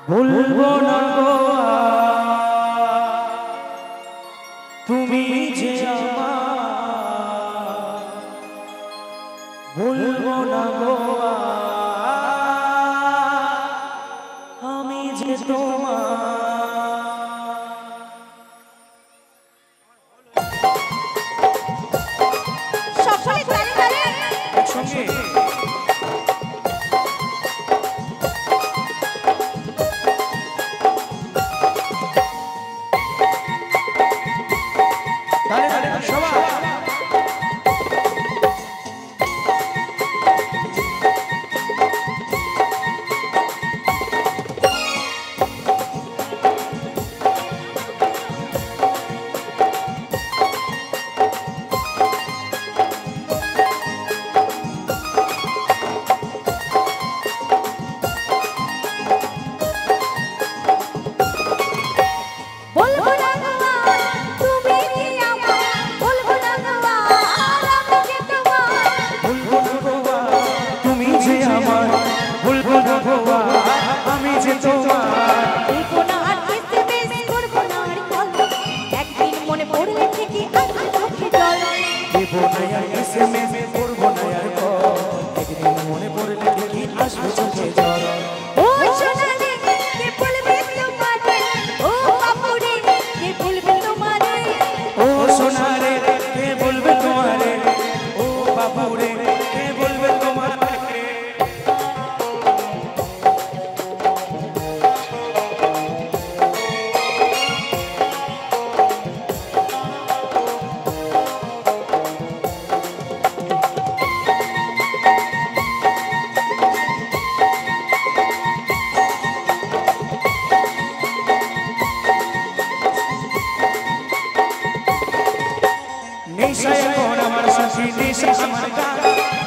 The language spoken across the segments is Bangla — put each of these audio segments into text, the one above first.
ভুলবো না গো তুমি যে আমার, ভুলবো না গো আমি যে তোমার। সকলে তালে তালে একসঙ্গে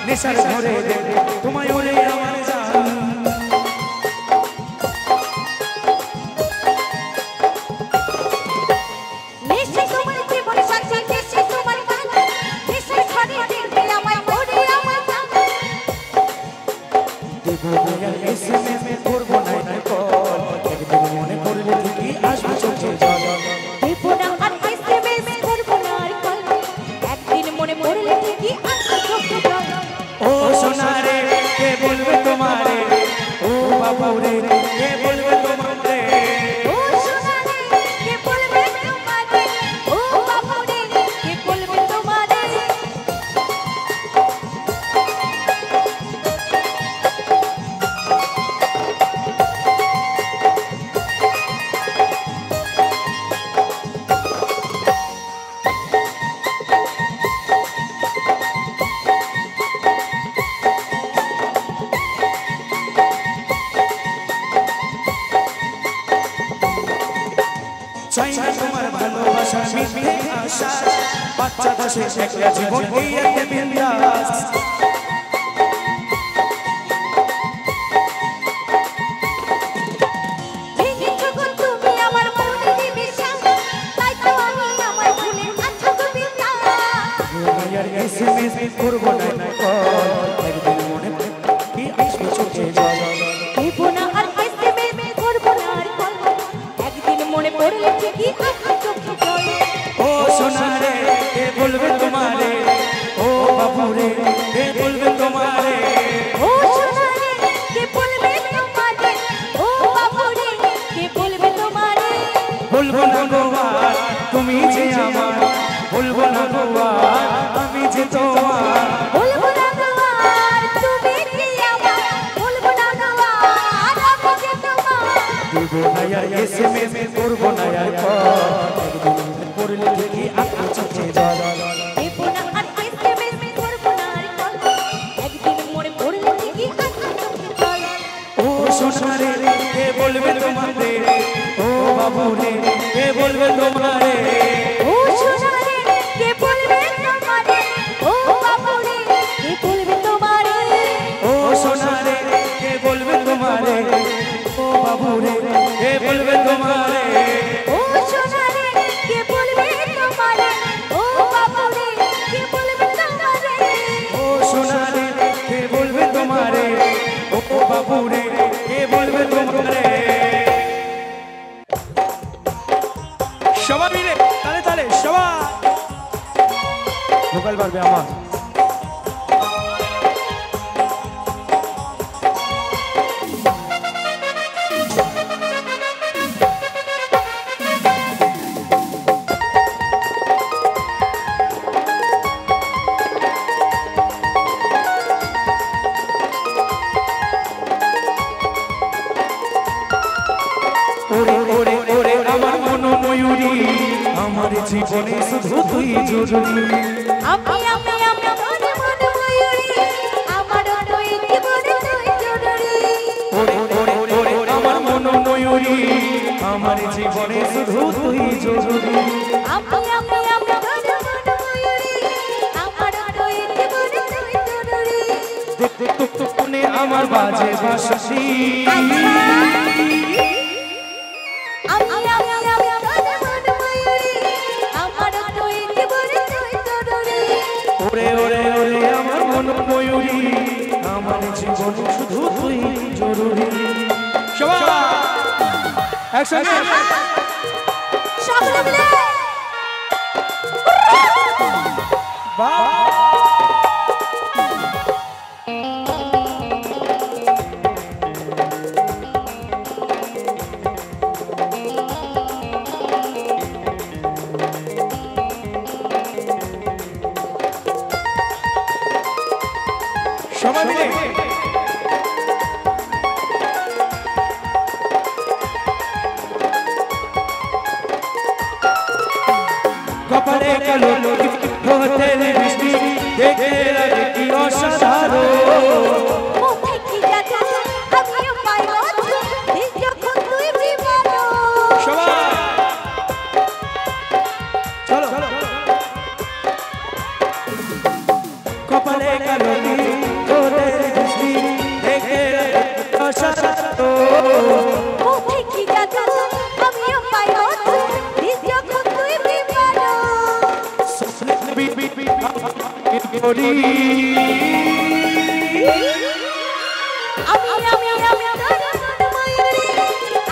নেশার ধরে দে তোমায় ওরে আমার জান নেশা তোমার জীবন সাথী নেশা তোমার গান নেশার ঘরে দেখবে আমায় ওরে আমার জান দেব না এসএমএস করব না কল একদিন মনে পড়লে ঠিকই আসবে চোখে জল দেব না আর এসএমএস করব না আর কল একদিন মনে পড়লে ঠিকই আসবে চোখে জল। ও সোনা রে কে বলবে তোমারে, ও বাবু রে কে বলবে তোমারে, ও সোনা রে কে বলবে তোমারে, ও বাবু রে কে বলবে তোমারে। চাই না তোমার ভালোবাসা মিথ্যে আশা, বাচ্চা দশে একলা জীবন এই এতে বিন্দাস। ভেঙে যখন তুমি আমার মনে দিবে শ্বাস, তাই তো আমি আমার ভুলে আছো তুমি জান। আর এসএমএস করব না কল একদিন মনে কি আসবে চোখে জল দেব না আর এসএমএস করব না আর কল একদিন মনে পড়লে ঠিকই আসবে চোখে জল। ও সোনা রে কে বলবে তোমারে, ও বাবু রে কে বলবে তোমারে, ও সোনা রে কে বলবে তোমারে, ও বাবু রে কে বলবে তোমারে। বলবো না গো আর তুমি যে আমার, বলবো না গো আর আমি যে তোমার, বলবো না গো আর তুমি যে আমার, বলবো না গো আর আমি যে তোমার। দেব না আর এসএমএস করব না আর কল একদিন পড়লে ঠিকই আসবে চোখে জল দেব না আর এসএমএস করব না আর কল একদিন মনে পড়লে ঠিকই আসবে চোখে জল। ও সোনা রে কে বলবে তোমারে, ও বাবু রে কে বলবে তোমারে, ও সোনা রে কে বলবে তোমারে, ও বাবু রে কে বলবে তোমারে। ও সোনা রে কে বলবে তোমারে, ও বাবু রে কে বলবে তোমারে, ও সোনা রে কে বলবে তোমারে, ও বাবু রে কে বলবে তোমারে। ও সোনা রে কে বলবে তোমারে, ও বাবু রে কে বলবে তোমারে। করবে আমার জীবনে শুধু তুই জরুরি আমি তোর মন ময়ূরী আমার তুই জীবনে তুই জরুরি আমার মন ময়ূরী আমার জীবনে শুধু তুই জরুরি আমি তোর মন ময়ূরী আমার তুই জীবনে তুই জরুরি তুনে আমার বাজে বাঁশি ওরে ওরে ওরে আমার মন ময়ূরী আমার জীবনে শুধু তুই জরুরি সবাই একসঙ্গে সকলে মিলে বাহ সবাই মিলে কপালে কালো হতে বৃষ্টি দেখে লাগে কি অসাধারণ কোথায় কি জাদু আমিও পাইব যখন তুই বিমান সবাই চলো কপালে কালো হতে বৃষ্টি দেখে অসাধারণ কোথায় কি জাদু আমিও পাইব যখন তুই বিমান করি আমি তোর মন ময়ূরী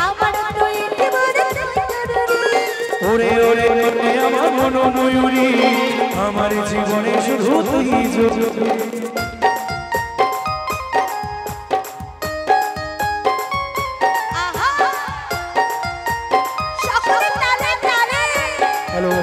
আমার তুই জীবনে তুই জরুরি ওরে ওরে ওরে আমার মন ময়ূরী আমার জীবনে শুধু তুই জরুরি আহা সকলে তালে তালে হ্যালো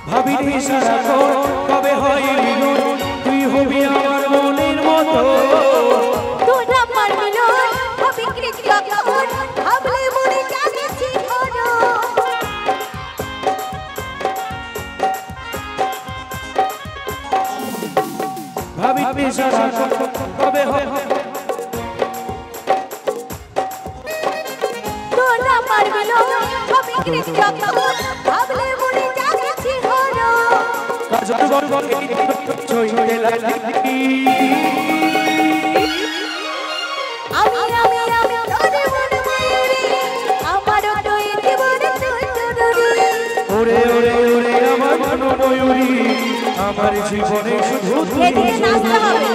ভাবিনি সারাক্ষণ কবে হয় মিলন তুই হবি আমার মনের মতো তুই আমার মিলন হবে কৃষ্ণ কখন ভাবলে মনে জাগেছি ওরো ভাবিনি সারাক্ষণ কবে হয় তোর আমার মিলন হবে কৃষ্ণ কখন ভাবলে মনে জাগেছি ওরো কাজল বর্বকে ছইতে লাগি আমি তোর মন ময়ূরী আমার তুই জীবনে তুই জরুরি ওরে ওরে ওরে আমার মন ময়ূরী আমার জীবনে শুধু তুই এদিকে নাচতে হবে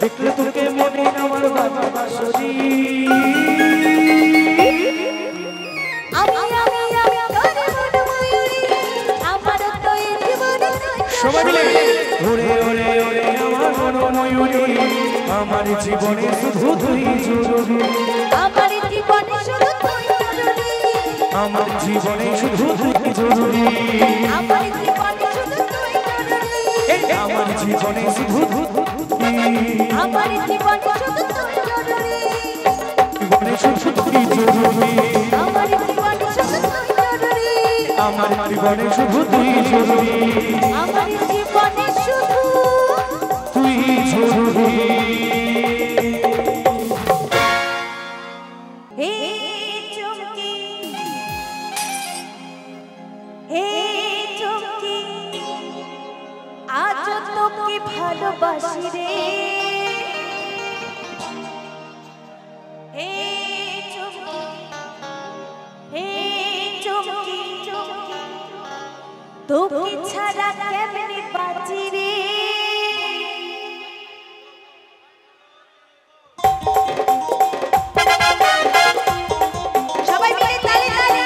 দেখলে তোকে মনে আমার বাবা বাঁশরি আমি তোর মন ময়ূরী আমার তুই জীবনে তুই সবাই মিলে ওরে ওরে ওরে আমার মন ময়ূরী আমার জীবনে শুধু তুই জরুরি আমার জীবনে শুধু তুই জরুরি আমার জীবনে শুধু তুই জরুরি আমার জীবনে শুধু তুই জরুরি আমার জীবনে শুধু তুই আমার জীবনে শুধু তুই জরুরি জীবনে শুধু তুই জরুরি আমার জীবনে শুধু তুই জরুরি আমার জীবনে শুধু তুই জরুরি আমার জীবনে শুধু তুই জরুরি হে চুমকি হে চুমকি আজ তোকে ভালোবাসি রে হে চুমকি হে তোকে ছাড়া কেমনে বাঁচি রে সবাই মিলে তালি তালি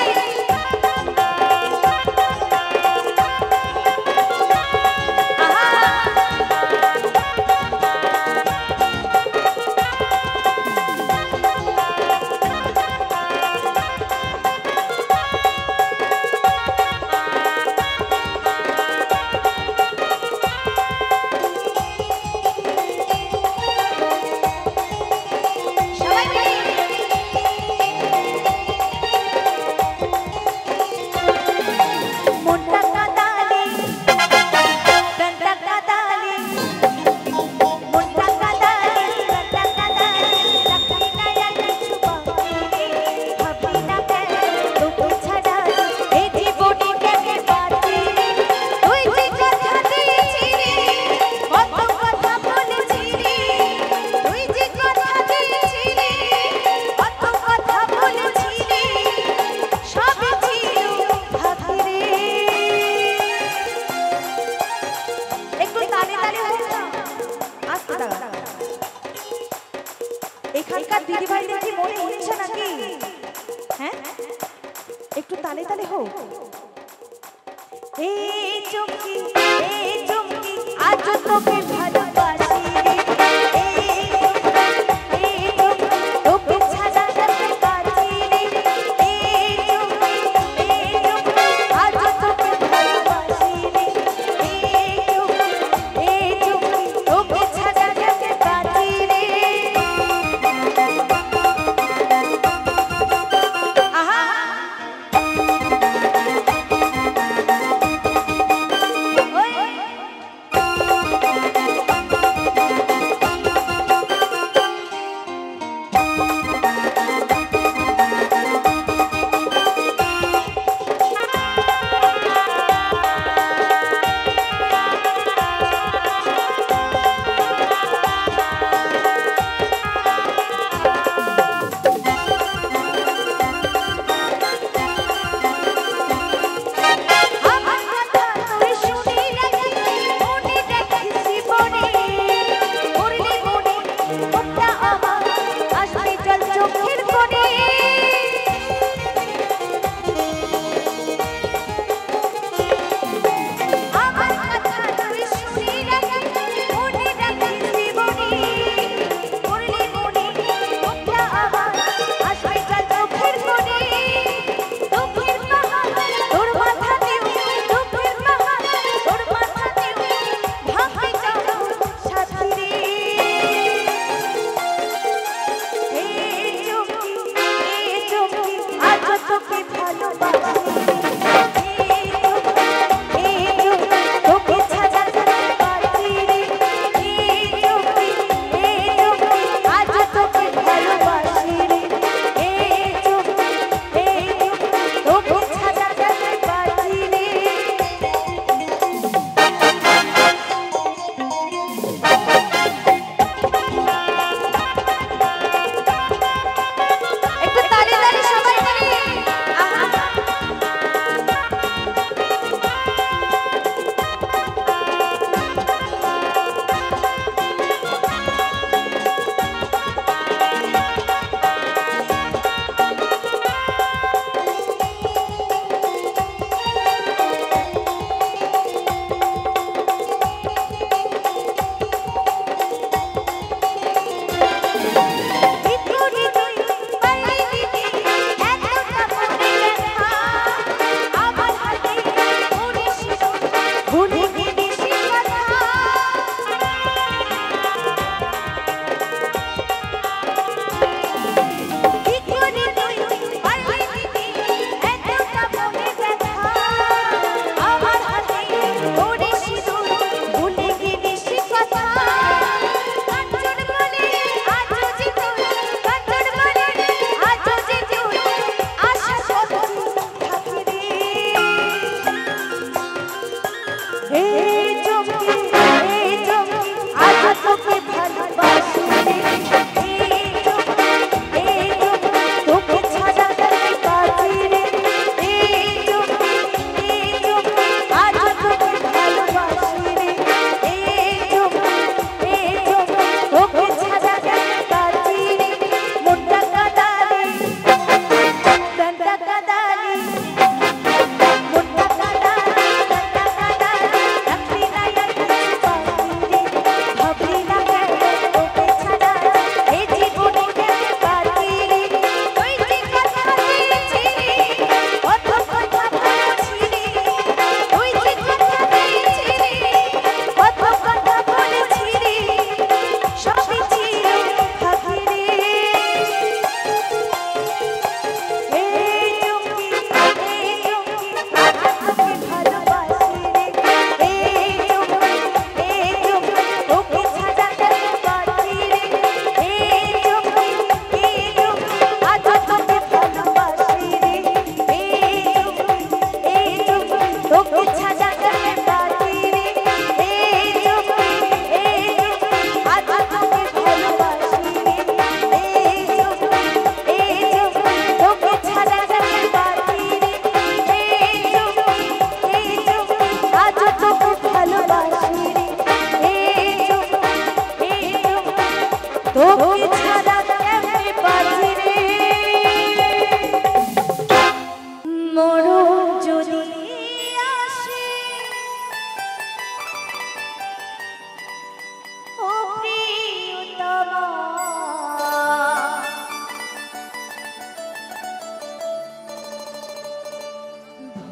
এখানকার দিদি ভাইদের কি মনে হচ্ছে নাকি হ্যাঁ একটু তালে তালে হোক এই চুমকি আজ তোকে ভালোবাসি রে এই চুমকি তোকে ছাড়া যেতে পারি রে এই চুমকি আজ তোকে ভালোবাসি রে এই চুমকি তোকে ছাড়া যেতে পারি রে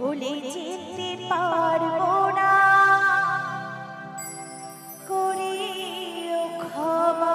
ভুলে যেতে পারবো না করিও ক্ষমা।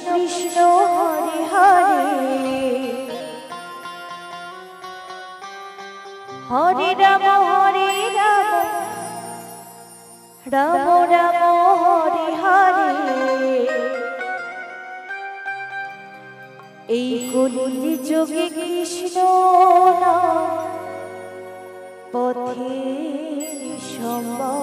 কৃষ্ণ হরে হরে হরে রাম রাম রাম হরে হরে এই কলি যোগে কৃষ্ণ নাম পথে সম্ভব।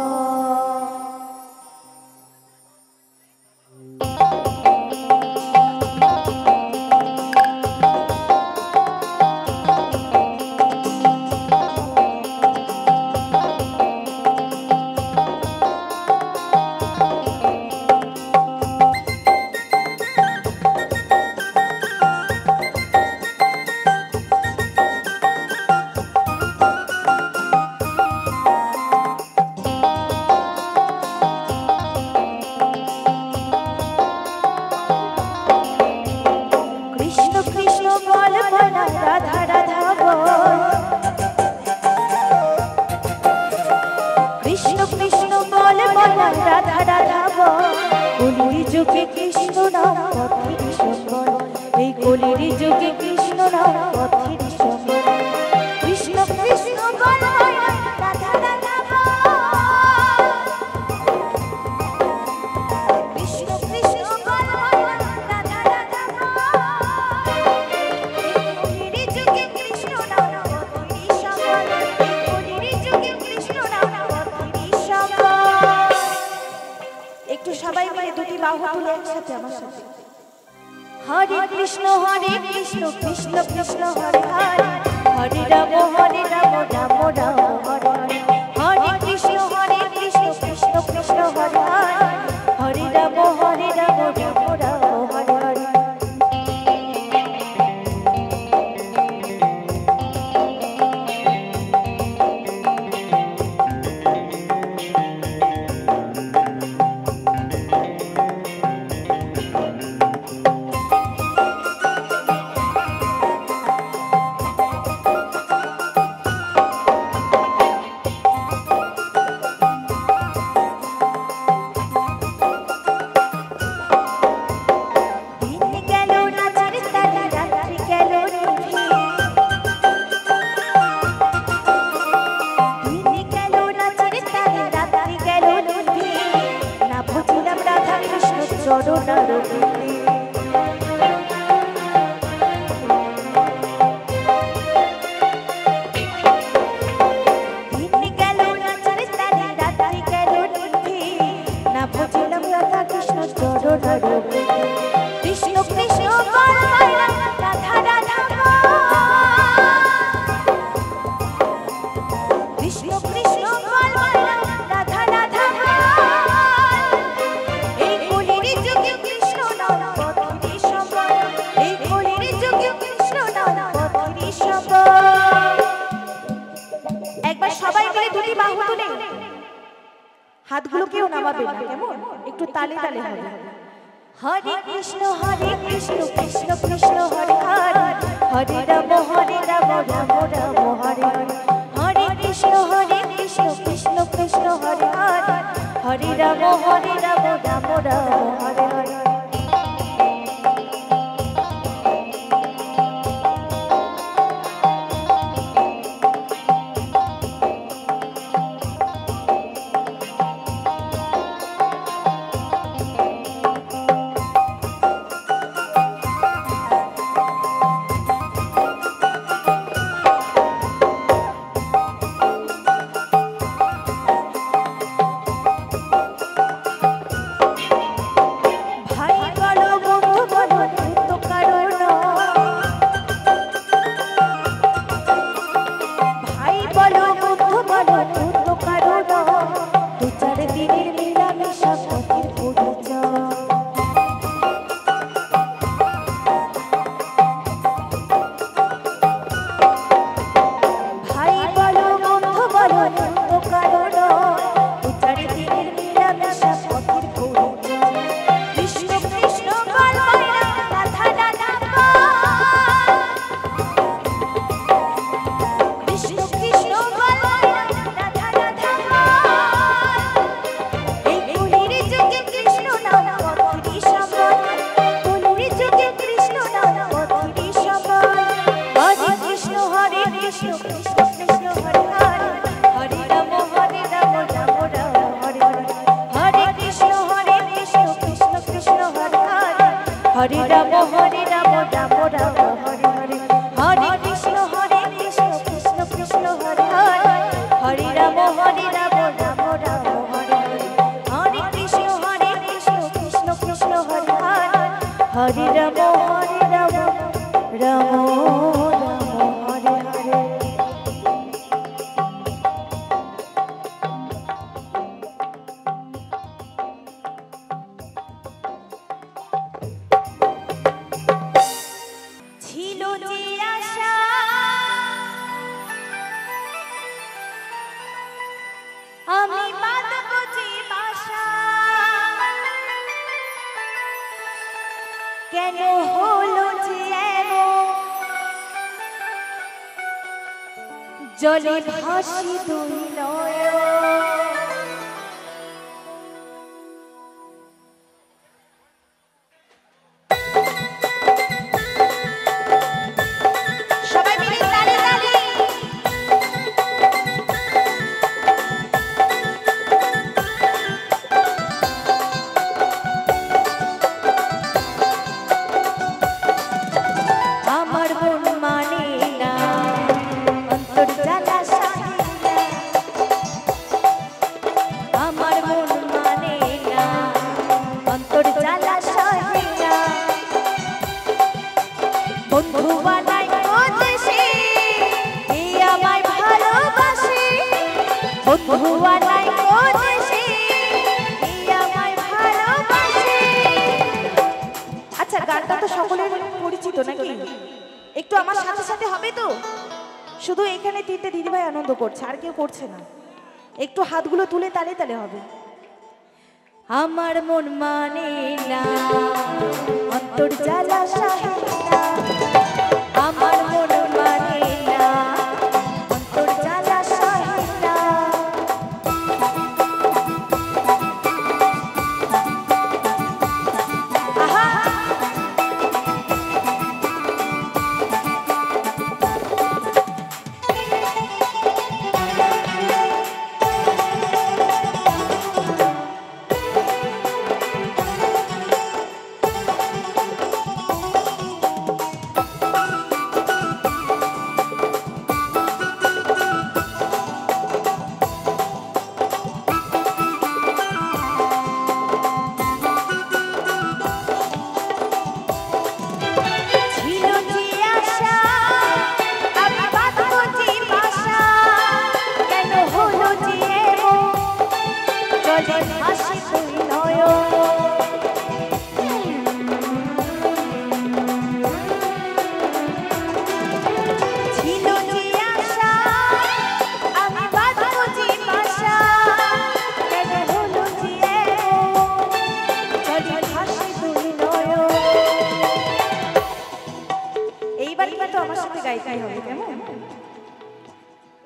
हरे कृष्ण कृष्ण कृष्ण हरे हरे हरे राम राम राम हरे हरे कृष्ण कृष्ण कृष्ण हरे हरे हरे राम राम राम हरे हरे। হাতগুলোকেও নামাবেন না, কেমন একটু তালে তালে হবে। হরে কৃষ্ণ কৃষ্ণ কৃষ্ণ হরে হরে হরে রাম রাম রাম হরে হরে হরে কৃষ্ণ কৃষ্ণ কৃষ্ণ হরে হরে হরে রাম রাম রাম হরে হরে। ছিল যে আশা আমি বাঁধব যে বাসা কেন হলো যে এমন জলে ভাসি দুই নয়ন আচ্ছা গানটা তো সকলের পরিচিত নাকি একটু আমার সাথে সাথে হবে তো শুধু এখানে তিনটে দিদিভাই আনন্দ করছে আর কেউ করছে না একটু হাতগুলো তুলে তালে তালে হবে আমার মন মানে না অন্তর জ্বালা সাহিনা আমার মন মানে না অন্তর জ্বালা সাহিনা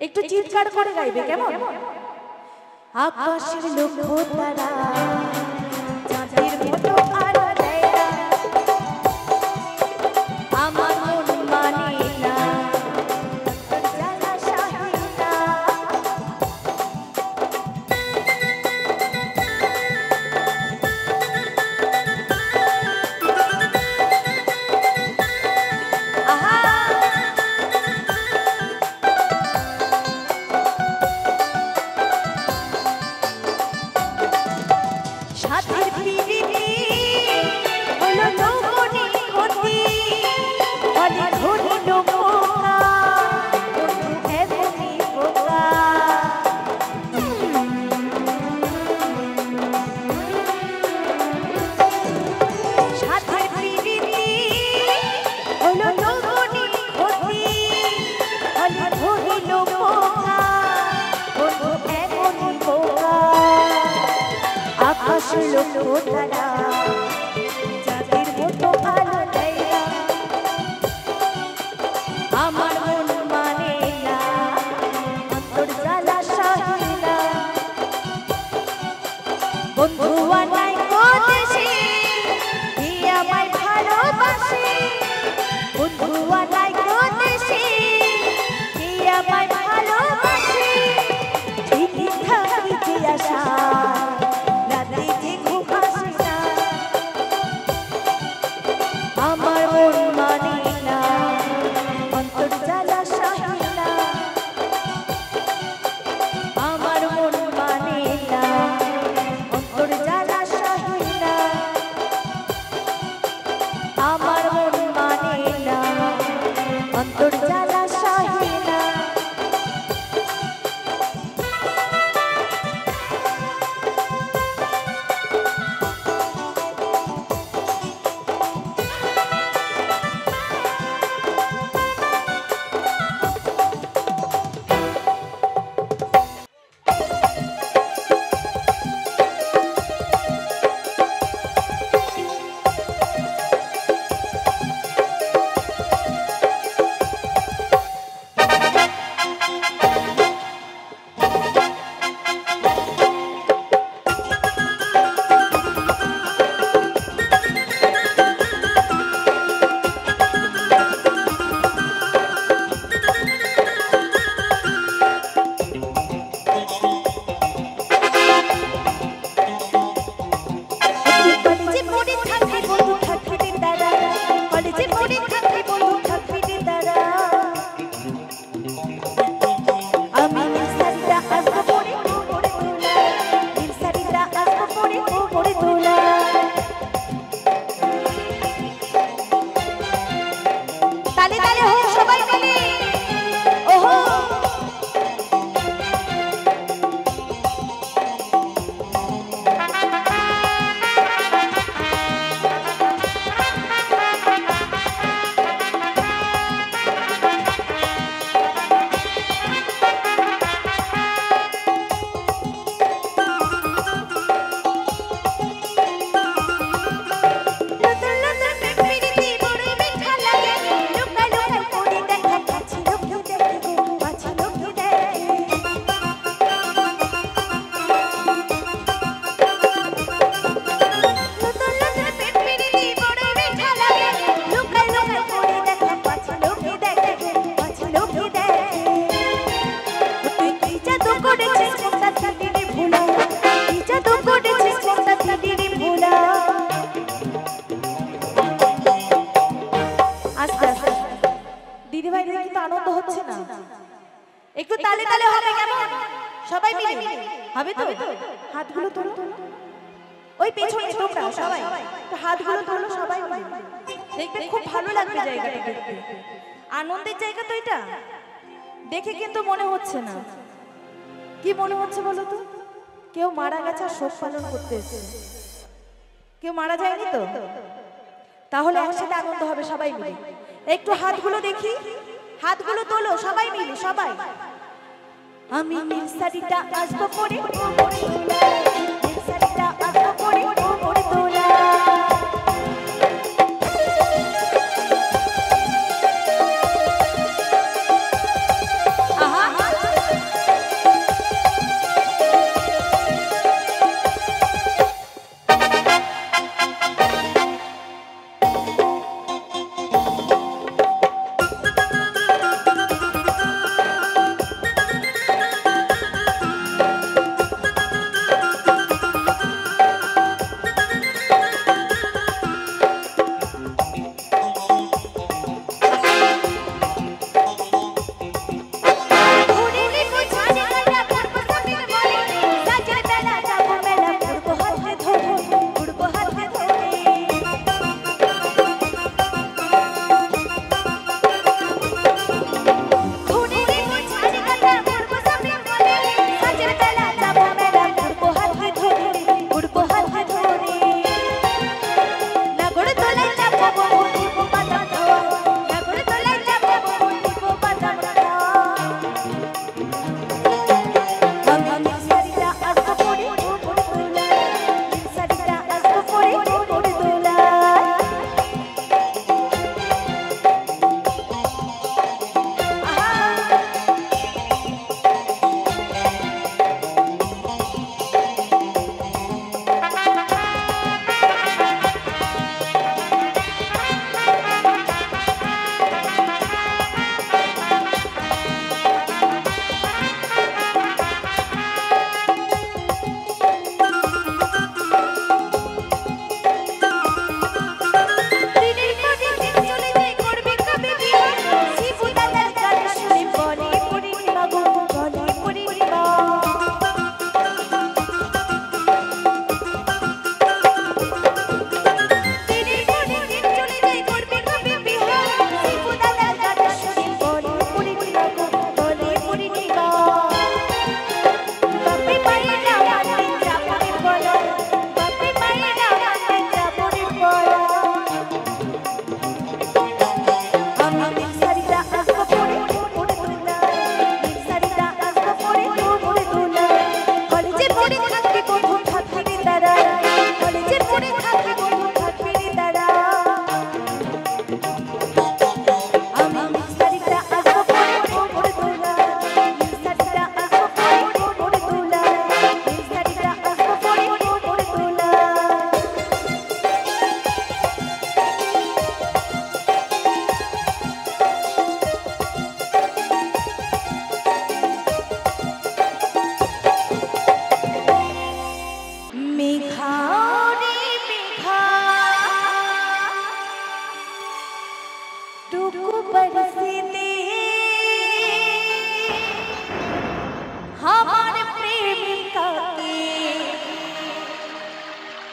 একটু চিৎকার করে গাইবে কেমন আকাশের লক্ষ্য তারা চাঁদের মতো আলো দেয় আমার মন মানে না জ্বালা সাহিনা আমার মন মানে না অন্তর জ্বালা সাহিনা বন্ধু আনাই কোদেশে কি আমায় ভালোবাসে বন্ধু আনাই কোদেশে কি আমায় ভালোবাসে ঠিকই থাকিতে আশা রাতে যে ঘুম আসে না আমার মন মানে না অন্তর জ্বালা সাহিনা আমার মন মানে না অন্তর জ্বালা সাহিনা আমার মন মানে না অন্তর জ্বালা সাহিনা তালে হোক সবাই মিলে ওহো একটু তালে তালে হবে কেমন সবাই মিলে হবে তো হাতগুলো তোলো ওই পেছনে তোমরা সবাই একটু হাতগুলো তোলো সবাই মিলে দেখবে খুব ভালো লাগবে জায়গাটা দেখতে আনন্দের জায়গা তো এটা দেখে কিন্তু মনে হচ্ছে না কি মনে হচ্ছে বলো তো কেউ মারা গেছে আর শোক পালন করতে এসেছে কেউ মারা যায়নি তো তাহলে একসাথে আনন্দ হবে সবাই মিলে একটু হাতগুলো দেখি হাতগুলো তোলো সবাই মিলে সবাই আমি নীল শাড়িটা আসবো পরে নীল শাড়িটা আসবো পরে তোলা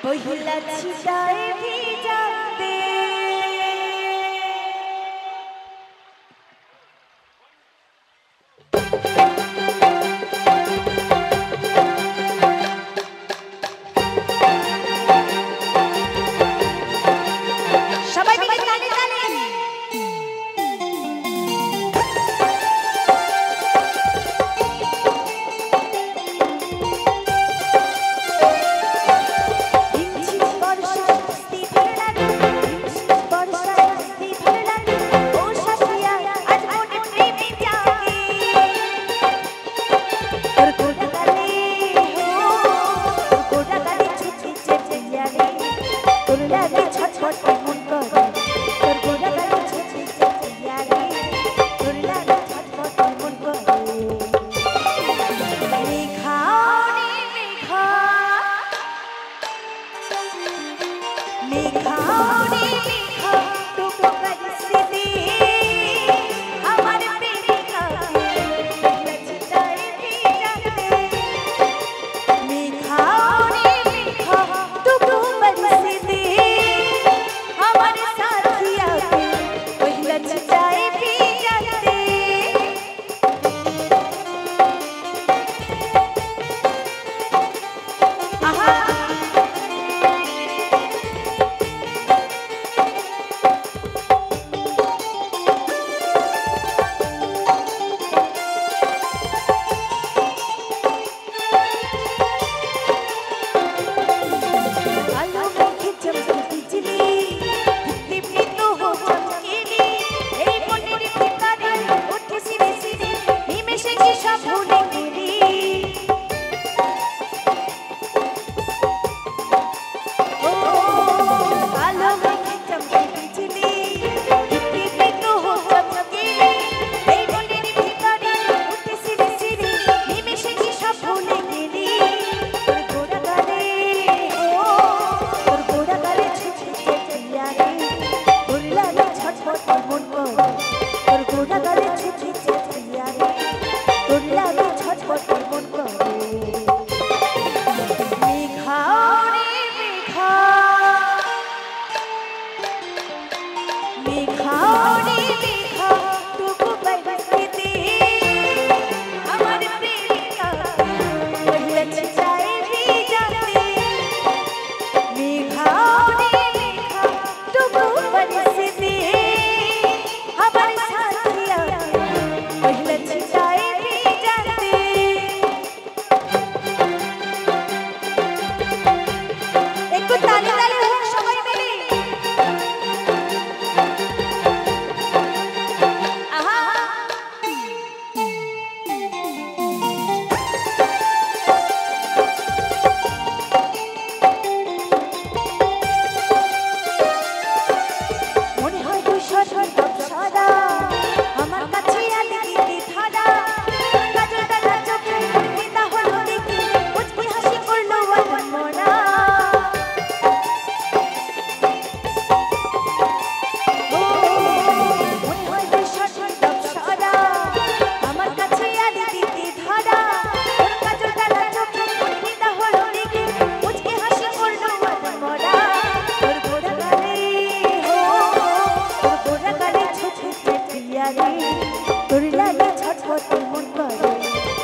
पहिला छिटाए भी जाते তোর লাগে ছটফট মন করে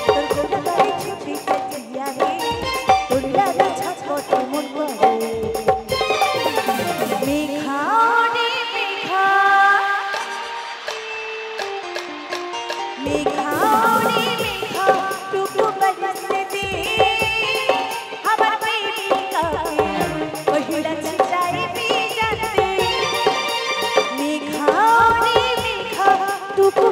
তোর কোটা গায়ে ছুটি দিয়া রে তোর লাগে ছটফট মন করে মেঘা রে মেঘা मेघा रे मेघा टुकु बरसे दे हमर प्रेमिका के पहिला चिताए भी जाते मेघा रे मेघा टुकु